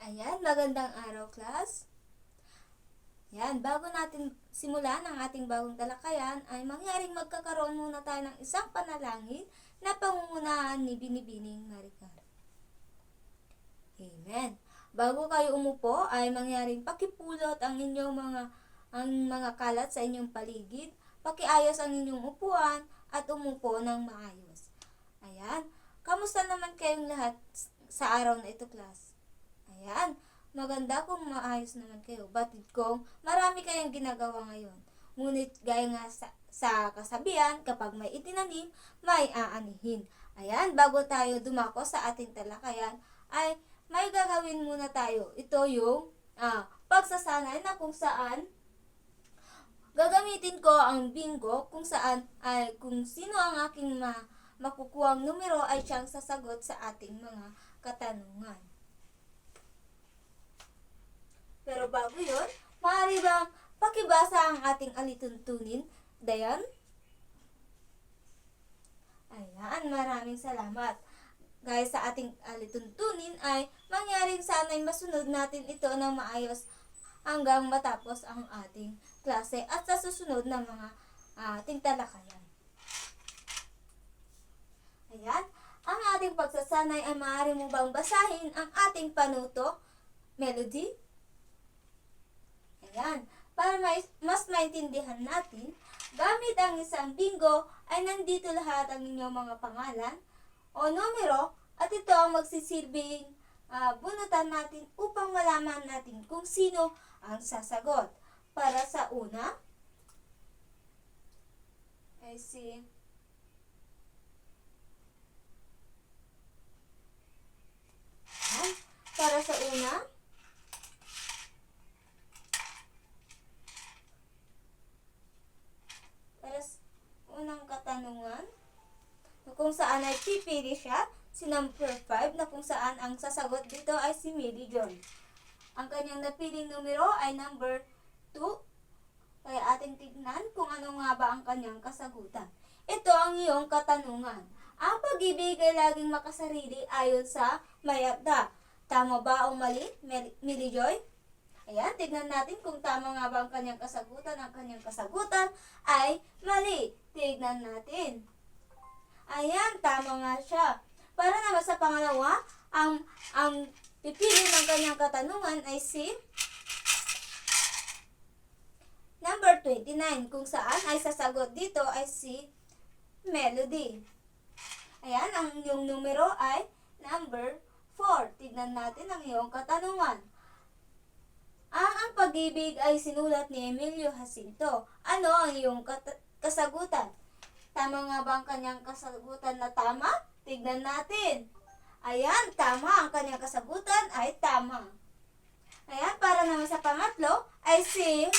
Ayan, magandang araw, class. Yan, bago natin simulan ang ating bagong talakayan, ay mangyaring magkakaroon muna tayo ng isang panalangin na pangungunahan ni Binibining Maricar. Amen. Bago kayo umupo, ay mangyaring pakipulot ang inyong mga kalat sa inyong paligid, pakiayos ang inyong upuan, at umupo ng maayos. Ayan, kamusta naman kayong lahat sa araw na ito, class? Ayan, maganda kung maayos naman kayo. Batid kong marami kayong ginagawa ngayon. Ngunit gaya nga sa kasabihan, kapag may itinanim, may aanihin. Ayan, bago tayo dumako sa ating talakayan, ay may gagawin muna tayo. Ito yung pagsasanay na kung saan gagamitin ko ang bingo kung saan ay kung sino ang aking makukuhang numero ay siyang sasagot sa ating mga katanungan. Pero bago yun, maaari bang pakibasa ang ating alituntunin, Dayan? Ayan, maraming salamat. Gaya sa ating alituntunin ay mangyaring sana'y masunod natin ito ng maayos hanggang matapos ang ating klase at sa susunod na mga ating talakayan. Ayan, ang ating pagsasanay ay maaari mo bang basahin ang ating panuto, Melody? Ayan, para mas maintindihan natin, gamit ang isang bingo ay nandito lahat ang inyong mga pangalan o numero at ito ang magsisilbing bunutan natin upang malaman natin kung sino ang sasagot. Para sa una, ay si para sa una, unang katanungan, kung saan ay pipili siya, si number 5 na kung saan ang sasagot dito ay si Millie John. Ang kanyang napiling numero ay number 2, kaya ating tignan kung ano nga ba ang kanyang kasagutan. Ito ang iyong katanungan. Ang pag-ibig ay laging makasarili ayon sa mayakda. Tama ba o mali, Millie Joy? Ayan, tignan natin kung tama nga ba ang kanyang kasagutan. Ang kanyang kasagutan ay mali. Tignan natin. Ayan, tama nga siya. Para naman sa pangalawa, ang pipili ng kanyang katanungan ay si number 29, kung saan ay sasagot dito ay si Melody. Ayan, ang iyong numero ay number 4. Tignan natin ang iyong katanungan. Ang pag-ibig ay sinulat ni Emilio Jacinto. Ano ang iyong kasagutan? Tama nga ba ang kanyang kasagutan na tama? Tignan natin. Ayan, tama. Ang kanyang kasagutan ay tama. Ayan, para naman sa pangatlo ay si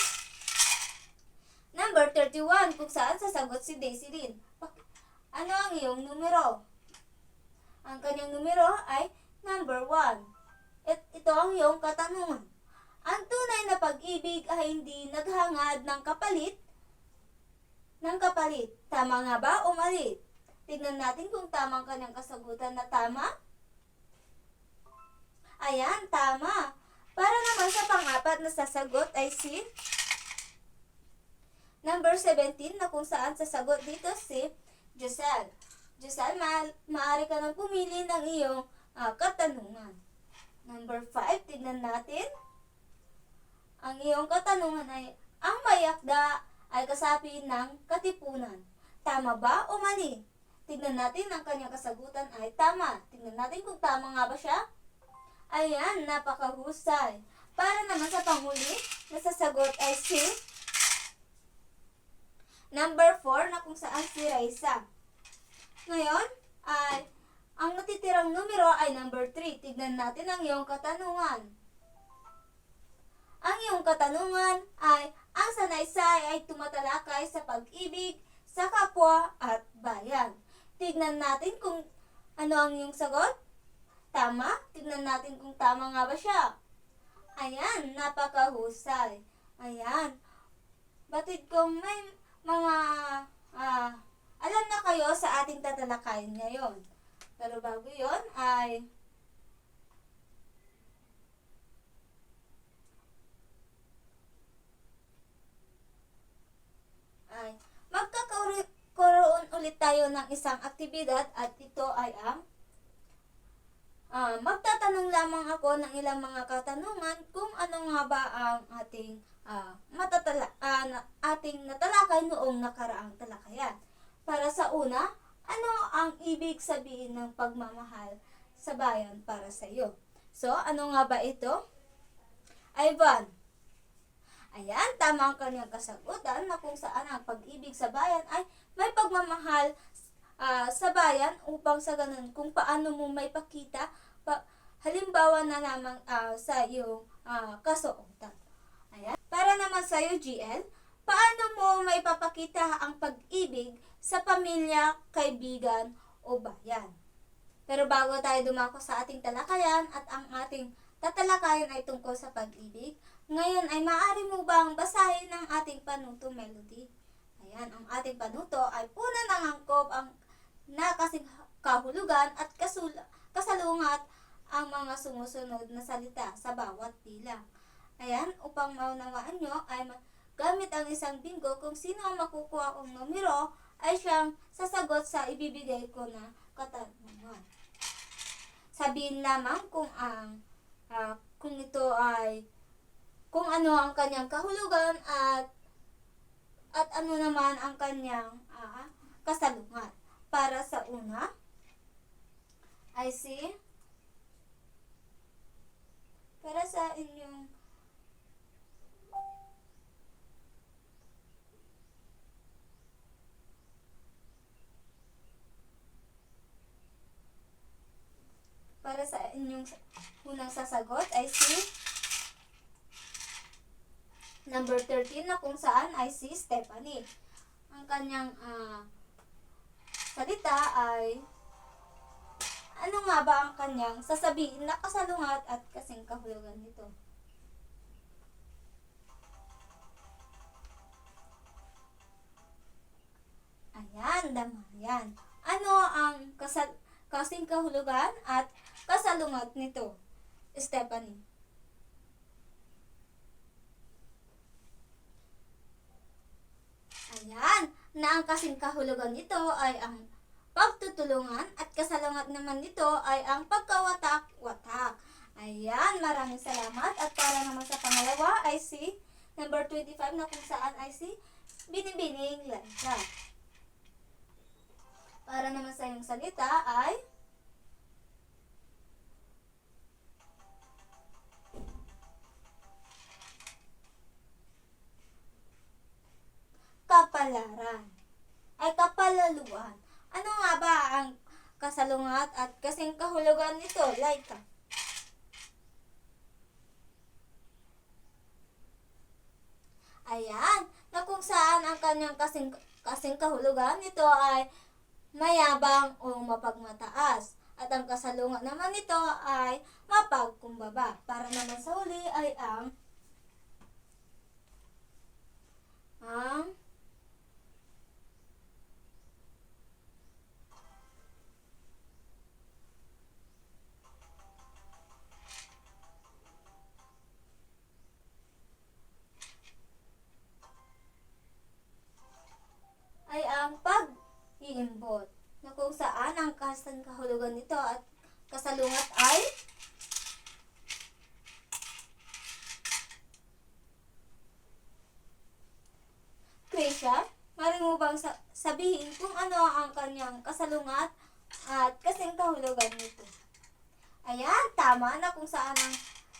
number 31, kung saan sasagot si Daisy Lynn. Ano ang iyong numero? Ang kanyang numero ay number 1. Ito ang iyong katanungan. Ang tunay na pag-ibig ay hindi naghangad ng kapalit. Tama nga ba o mali? Tignan natin kung tama ang kanyang kasagutan na tama. Ayan, tama. Para naman sa pang-apat na sasagot ay si number 17, na kung saan sasagot dito si Giselle. Giselle, maaari ka nang pumili ng iyong katanungan. Number 5, tignan natin. Ang iyong katanungan ay, ang mayakda ay kasapi ng katipunan. Tama ba o mali? Tignan natin, ang kanyang kasagutan ay tama. Tignan natin kung tama nga ba siya. Ayan, napakahusay. Para naman sa panghuli, na sasagot ay si number 4, na kung saan si Raisa. Ngayon, ay ang natitirang numero ay number 3. Tignan natin ang iyong katanungan. Ang iyong katanungan ay, ang sanaysay ay tumatalakay sa pag-ibig, sa kapwa at bayan. Tignan natin kung ano ang iyong sagot. Tama? Tignan natin kung tama nga ba siya. Ayan, napakahusay. Ayan. Batid kong may mga alam na kayo sa ating tatalakayin ngayon. Pero bago yon ay tayo ng isang aktibidad at ito ay ang magtatanong lamang ako ng ilang mga katanungan kung ano nga ba ang ating ating natalakay noong nakaraang talakayan. Para sa una, ano ang ibig sabihin ng pagmamahal sa bayan para sa iyo? So, ano nga ba ito? Ivan. Ayan, tama ang kanyang kasagutan na kung saan ang pag-ibig sa bayan ay may pagmamahal sa bayan upang sa ganun kung paano mo may pakita halimbawa na lamang sa iyong kasuotan. Ayan. Para naman sa iyo, GL, paano mo may papakita ang pag-ibig sa pamilya, kaibigan o bayan? Pero bago tayo dumako sa ating talakayan at ang ating tatalakayan ay tungkol sa pag-ibig, ngayon ay maaari mo bang basahin ang ating panuto melody? Ayan, ang ating panuto ay puna ng angkop ang nakasing kahulugan at kasalungat ang mga sumusunod na salita sa bawat bilang. Ayan, upang maunawaan nyo ay gamit ang isang bingo kung sino ang makukuha kong numero ay siyang sasagot sa ibibigay ko na katanungan. Sabihin lamang kung ito ay kung ano ang kanyang kahulugan at ano naman ang kanyang kasalungat. Para sa una ay para sa inyong unang sasagot ay number 13 na kung saan ay si Stephanie. Ang kanyang salita ay ano nga ba ang kanyang sasabihin na kasalungat at kasing kahulugan nito? Ayan, Damayan. Ano ang kasing kahulugan at kasalungat nito, Stephanie? Ayan, na ang kasing kahulugan nito ay ang pagtutulungan at kasalungat naman nito ay ang pagkawatak-watak. Ayan, maraming salamat. At para naman sa pangalawa ay number 25 na kung saan ay Binibining Lancha. Para naman sa iyong salita ay kapalaran. Ay kapalaluan. Ano nga ba ang kasalungat at kasing kahulugan nito, Laika? Ayan, na kung saan ang kanyang kasing kahulugan nito ay mayabang o mapagmataas. At ang kasalungat naman nito ay mapagkumbaba. Para naman sa huli ay ang pag-iimbot, na kung saan ang kasing kahulugan nito at kasalungat ay Krisha, mari mo bang sabihin kung ano ang kanyang kasalungat at kasing kahulugan nito? Ayan, tama na kung saan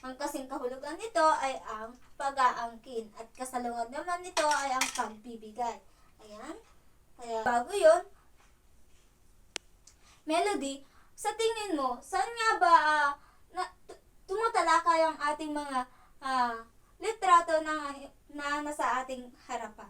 ang kasing kahulugan nito ay ang pag-aangkin at kasalungat naman nito ay ang pagbibigay. Ayan. Kaya bago yun, Melody, sa tingin mo, saan nga ba tumatalakay ang ating mga litrato na nasa ating harapan?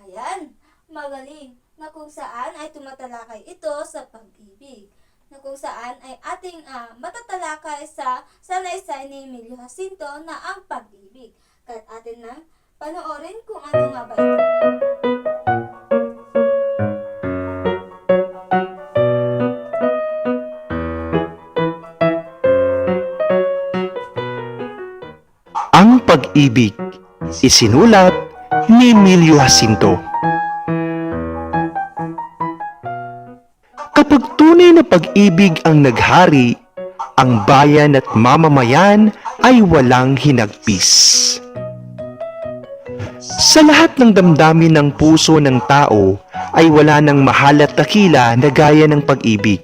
Ayan, magaling, na kung saan ay tumatalakay ito sa pag-ibig, na kung saan ay ating matatalakay sa salaysay ni Emilio Jacinto na ang pag-ibig. Kahit atin na panoorin kung ano nga ba ito. Ang pag-ibig, isinulat ni Emilio Jacinto. pag-ibig ang naghari, ang bayan at mamamayan ay walang hinagpis. Sa lahat ng damdamin ng puso ng tao ay wala nang mahal at dakila na gaya ng pag-ibig.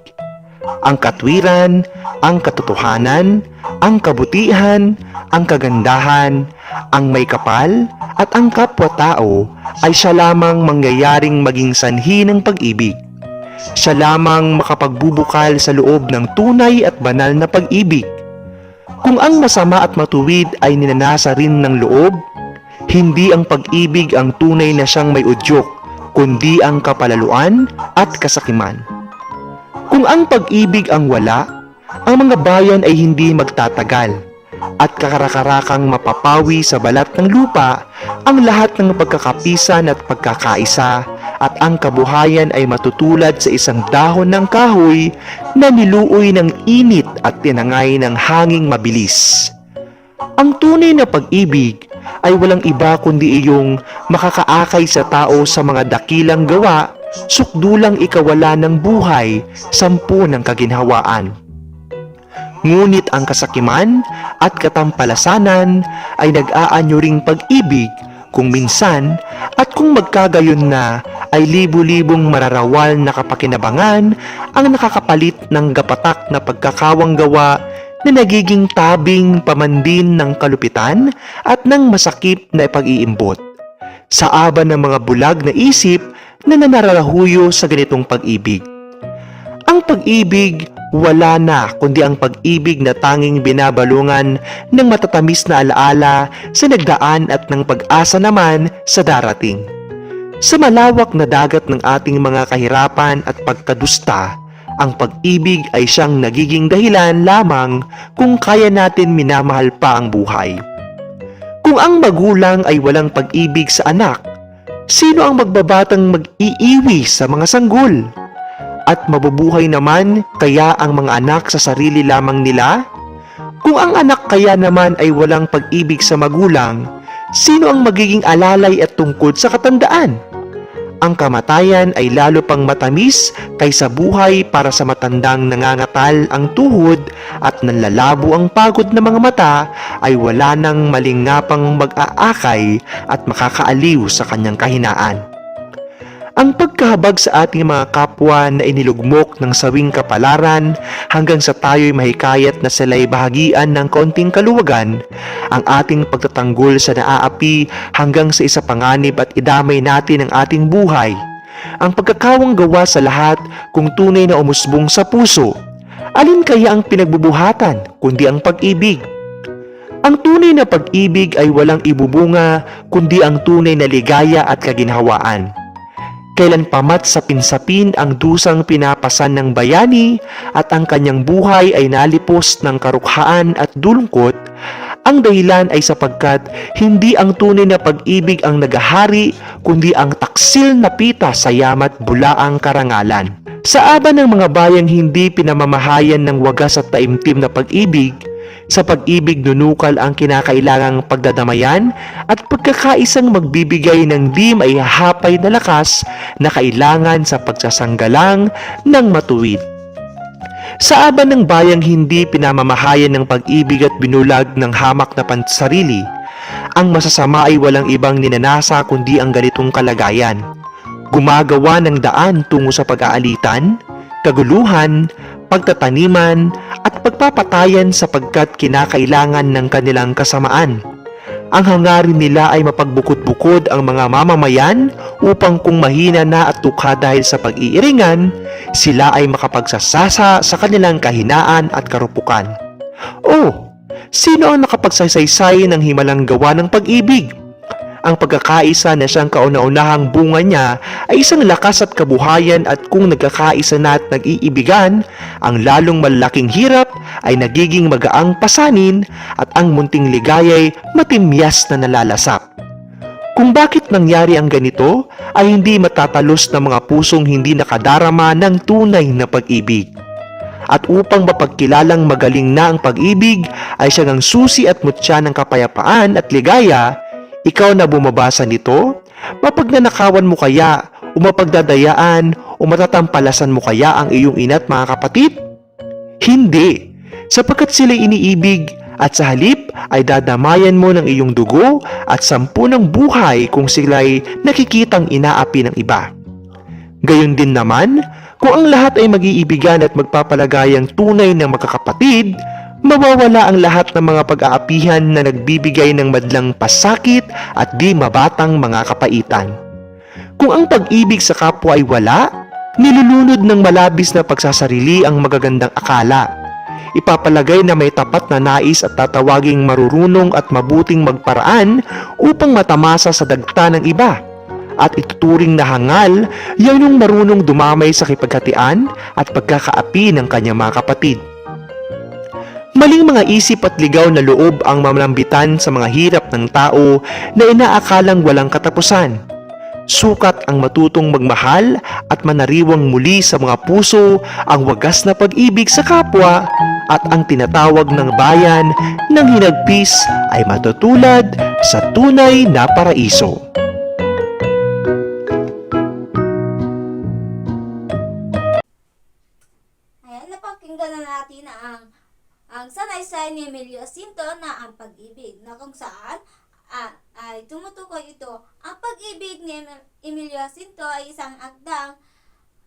Ang katwiran, ang katotohanan, ang kabutihan, ang kagandahan, ang may kapal at ang kapwa-tao ay siya lamang mangyayaring maging sanhi ng pag-ibig. Siya lamang makapagbubukal sa loob ng tunay at banal na pag-ibig. Kung ang masama at matuwid ay ninanasa rin ng loob, hindi ang pag-ibig ang tunay na siyang may udyok, kundi ang kapalaluan at kasakiman. Kung ang pag-ibig ang wala, ang mga bayan ay hindi magtatagal, at kakarakarakang mapapawi sa balat ng lupa ang lahat ng pagkakapisan at pagkakaisa, at ang kabuhayan ay matutulad sa isang dahon ng kahoy na niluoy ng init at tinangay ng hanging mabilis. Ang tunay na pag-ibig ay walang iba kundi iyong makakaakay sa tao sa mga dakilang gawa, sukdulang ikawala ng buhay, 10 ng kaginhawaan. Ngunit ang kasakiman at katampalasanan ay nag-aanyo ring pag-ibig kung minsan, at kung magkagayon na ay libu-libong mararawal na kapakinabangan ang nakakapalit ng gapatak na pagkakawang gawa na nagiging tabing pamandin ng kalupitan at ng masakip na pag-iimbot. Sa aba ng mga bulag na isip na nanarahuyo sa ganitong pag-ibig. Ang pag-ibig wala na kundi ang pag-ibig na tanging binabalungan ng matatamis na alaala sa nagdaan at ng pag-asa naman sa darating. Sa malawak na dagat ng ating mga kahirapan at pagkadusta, ang pag-ibig ay siyang nagiging dahilan lamang kung kaya natin minamahal pa ang buhay. Kung ang magulang ay walang pag-ibig sa anak, sino ang magbabatang mag-iiwi sa mga sanggol? At mabubuhay naman kaya ang mga anak sa sarili lamang nila? Kung ang anak kaya naman ay walang pag-ibig sa magulang, sino ang magiging alalay at tungkod sa katandaan? Ang kamatayan ay lalo pang matamis kaysa buhay para sa matandang nangangatal ang tuhod at nanlalabo ang pagod ng mga mata ay wala nang malingapang mag-aakay at makakaaliw sa kanyang kahinaan. Ang pagkahabag sa ating mga kapwa na inilugmok ng sawing kapalaran hanggang sa tayo'y mahikayat na sila'y bahagian ng kaunting kaluwagan, ang ating pagtatanggol sa naaapi hanggang sa isa panganib at idamay natin ang ating buhay, ang pagkakawang gawa sa lahat kung tunay na umusbong sa puso, alin kaya ang pinagbubuhatan kundi ang pag-ibig? Ang tunay na pag-ibig ay walang ibubunga kundi ang tunay na ligaya at kaginhawaan. Kailan pamat sa pinsapin ang dusang pinapasan ng bayani at ang kanyang buhay ay nalipos ng karukhaan at dulungkot, ang dahilan ay sapagkat hindi ang tunay na pag-ibig ang nagahari kundi ang taksil na pita sa yamat bulaang karangalan. Sa aba ng mga bayang hindi pinamamahayan ng wagas at taimtim na pag-ibig, sa pag-ibig nunukal ang kinakailangang pagdadamayan at pagkakaisang magbibigay ng di maihahapay na lakas na kailangan sa pagsasanggalang ng matuwid. Sa aba ng bayang hindi pinamamahayan ng pag-ibig at binulag ng hamak na pansarili, ang masasama ay walang ibang ninanasa kundi ang ganitong kalagayan. Gumagawa ng daan tungo sa pag-aalitan, kaguluhan, pagtataniman at pagpapatayan sapagkat kinakailangan ng kanilang kasamaan. Ang hangarin nila ay mapagbukod-bukod ang mga mamamayan upang kung mahina na at tukha dahil sa pag-iiringan, sila ay makapagsasasa sa kanilang kahinaan at karupukan. O, sino ang nakapagsasaysay ng himalang gawa ng pag-ibig? Ang pagkakaisa na siyang kauna-unahang bunga niya ay isang lakas at kabuhayan at kung nagkakaisa na at nag-iibigan, ang lalong malaking hirap ay nagiging magaang pasanin at ang munting ligaya'y matimyas na nalalasap. Kung bakit nangyari ang ganito ay hindi matatalos ng mga pusong hindi nakadarama ng tunay na pag-ibig. At upang mapagkilalang magaling na ang pag-ibig ay siyang ang susi at mutya ng kapayapaan at ligaya. Ikaw na bumabasa nito, mapagnanakawan mo kaya o mapagdadayaan O matatampalasan mo kaya ang iyong ina't mga kapatid? Hindi, sapagkat sila'y iniibig at sa halip ay dadamayan mo ng iyong dugo at 10 ng buhay kung sila'y nakikitang inaapi ng iba. Gayon din naman, kung ang lahat ay mag-iibigan at magpapalagayang tunay ng magkakapatid, mawawala ang lahat ng mga pag-aapihan na nagbibigay ng madlang pasakit at di mabatang mga kapaitan. Kung ang pag-ibig sa kapwa ay wala, nilulunod ng malabis na pagsasarili ang magagandang akala. Ipapalagay na may tapat na nais at tatawaging marurunong at mabuting magparaan upang matamasa sa dagta ng iba. At ituturing na hangal yan yung marunong dumamay sa kipaghatian at pagkakaapi ng kanyang mga kapatid. Maling mga isip at ligaw na loob ang mamlambitan sa mga hirap ng tao na inaakalang walang katapusan. Sukat ang matutong magmahal at manariwang muli sa mga puso ang wagas na pag-ibig sa kapwa at ang tinatawag ng bayan ng hinagpis ay matutulad sa tunay na paraiso. Ayan, napakinggan na natin ang sanaysay ni Emilio Jacinto na ang pag-ibig, na kung saan ay tumutukoy ito. Ang pag-ibig ni Emilio Jacinto ay isang akdang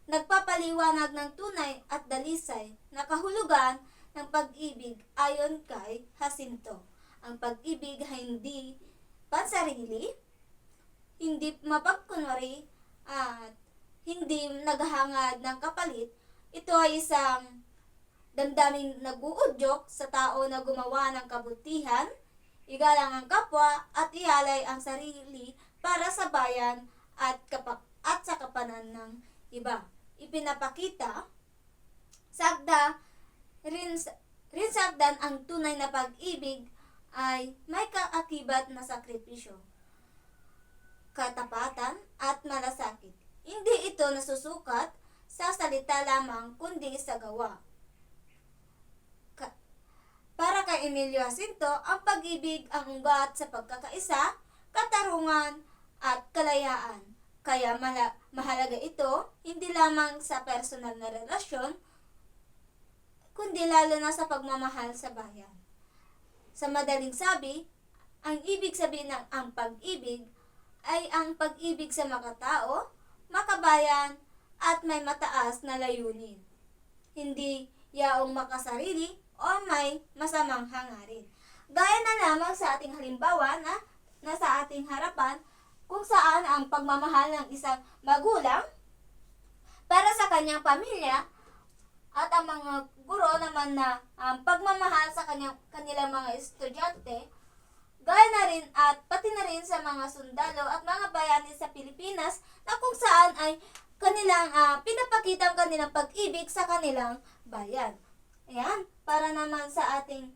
nagpapaliwanag ng tunay at dalisay na kahulugan ng pag-ibig ayon kay Jacinto. Ang pag-ibig ay hindi pansarili, hindi mapagkunwari, at hindi naghahangad ng kapalit. Ito ay isang damdaming nag-uudyok sa tao na gumawa ng kabutihan, igalang ang kapwa at ialay ang sarili para sa bayan at sa kapakanan ng iba. Ipinapakita rin sagdan ang tunay na pag-ibig ay may kaakibat na sakripisyo, katapatan at malasakit. Hindi ito nasusukat sa salita lamang kundi sa gawa. Para kay Emilio Jacinto, ang pag-ibig ang ugat sa pagkakaisa, katarungan at kalayaan. Kaya mahalaga ito hindi lamang sa personal na relasyon, kundi lalo na sa pagmamahal sa bayan. Sa madaling sabi, ang ibig sabihin ng ang pag-ibig ay ang pag-ibig sa makatao, makabayan at may mataas na layunin. Hindi yaong makasarili o may masamang hangarin. Gaya na lamang sa ating halimbawa na nasa ating harapan kung saan ang pagmamahal ng isang magulang para sa kanyang pamilya at ang mga guro naman na pagmamahal sa kanilang mga estudyante, gaya na rin at pati na rin sa mga sundalo at mga bayani sa Pilipinas na kung saan ay kanilang pinapakita ang kanilang pag-ibig sa kanilang bayan. Ayan, para naman sa ating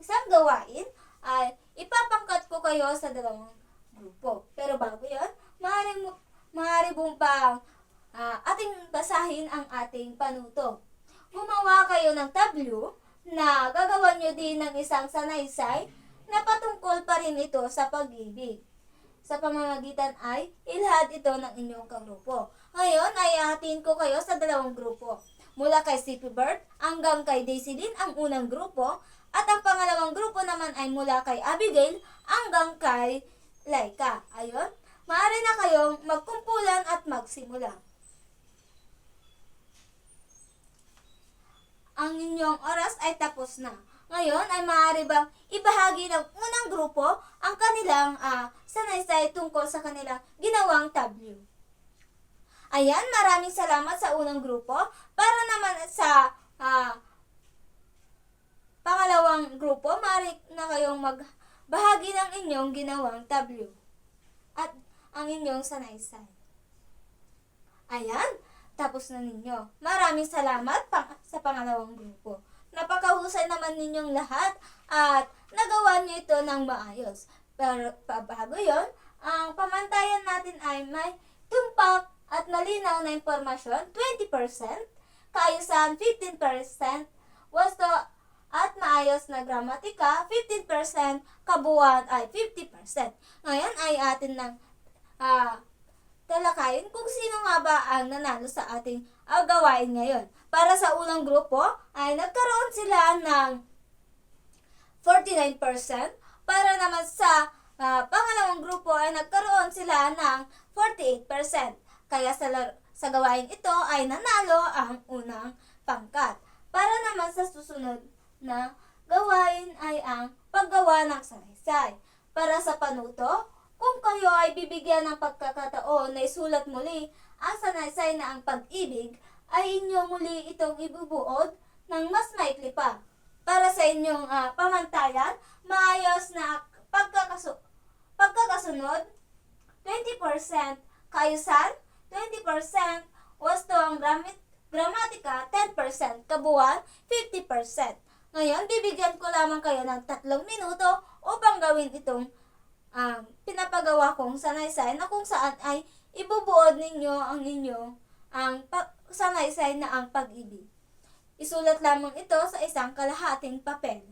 isang gawain ay ipapangkat ko kayo sa dalawang grupo. Pero bago yan, maaari mong pang ating basahin ang ating panuto. Gumawa kayo ng tableau na gagawa nyo din ng isang sanaysay na patungkol pa rin ito sa pag-ibig. Sa pamamagitan ay ilahad ito ng inyong kagrupo. Ngayon ay ahatiin ko kayo sa dalawang grupo. Mula kay CP Bert hanggang kay Daisy Lynn ang unang grupo at ang pangalawang grupo naman ay mula kay Abigail hanggang kay Laika. Ayon, maaari na kayong magkumpulan at magsimula. Ang inyong oras ay tapos na. Ngayon ay maaari bang ibahagi ng unang grupo ang kanilang sanaysay tungkol sa kanilang ginawang tableau. Ayan, maraming salamat sa unang grupo. Para naman sa pangalawang grupo, maaari na kayong magbahagi ng inyong ginawang tableau at ang inyong sanaysay. Ayan, tapos na ninyo. Maraming salamat sa pangalawang grupo. Napakahusay naman ninyong lahat at nagawa niyo ito ng maayos. Pero bago yon, ang pamantayan natin ay may tumpak at malinaw na impormasyon, 20%, kaayusan 15%, wasto at maayos na gramatika, 15%, kabuuan ay 50%. Ngayon ay atin ng talakayin kung sino nga ba ang nanalo sa ating gawain ngayon. Para sa unang grupo ay nagkaroon sila ng 49%. Para naman sa pangalawang grupo ay nagkaroon sila ng 48%. Kaya sa gawain ito ay nanalo ang unang pangkat. Para naman sa susunod na gawain ay ang paggawa ng sanaysay. Para sa panuto, kung kayo ay bibigyan ng pagkakataon na isulat muli ang sanaysay na ang pag-ibig, ay inyo muli itong ibubuod ng mas maikli pa. Para sa inyong pamantayan, maayos na pagkakasunod, 20%, kaayusan, 20%, wasto ang gramatika, 10%, kabuuan, 50%. Ngayon, bibigyan ko lamang kayo ng 3 minuto upang gawin itong pinapagawa kong sanaysay na kung saan ay ibubuod ninyo ang inyong sanaysay na ang pag-ibig. Isulat lamang ito sa isang kalahating papel.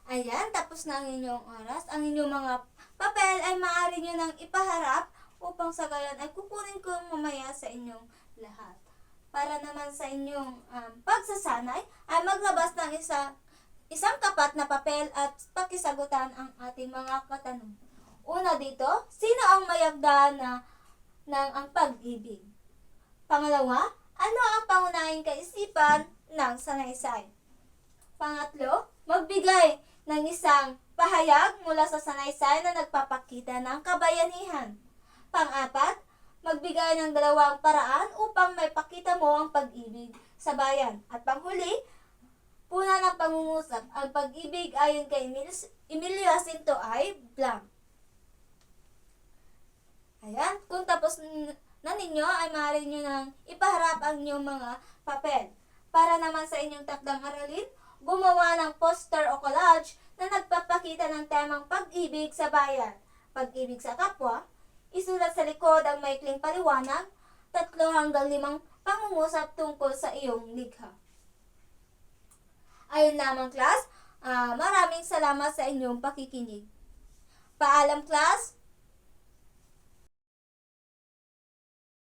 Ayan, tapos na ang inyong oras. Ang inyong mga papel ay maaari nyo nang ipaharap upang sa gayon ay kukunin ko mamaya sa inyong lahat. Para naman sa inyong pagsasanay ay maglabas ng isang kapat na papel at pakisagutan ang ating mga katanungan. Una dito, sino ang mayagda ng ang pag-ibig? Pangalawa, ano ang pangunahing kaisipan ng sanaysay? Pangatlo, magbigay ng isang pahayag mula sa sanaysay na nagpapakita ng kabayanihan. Pang-apat, magbigay ng 2 paraan upang may pakita mo ang pag-ibig sa bayan. At panghuli, puna ng pangungusap. Ang pag-ibig ayon kay Emilio Jacinto ay blank. Ayan, kung tapos na ninyo ay maaari nyo nang ipaharap ang inyong mga papel. Para naman sa inyong takdang aralin, gumawa ng poster o collage na nagpapakita ng temang pag-ibig sa bayan, pag-ibig sa kapwa. Isulat sa likod ang maikling paliwanag, 3 hanggang 5 pangungusap tungkol sa iyong likha. Ayun lamang, class. Maraming salamat sa inyong pakikinig. Paalam, class.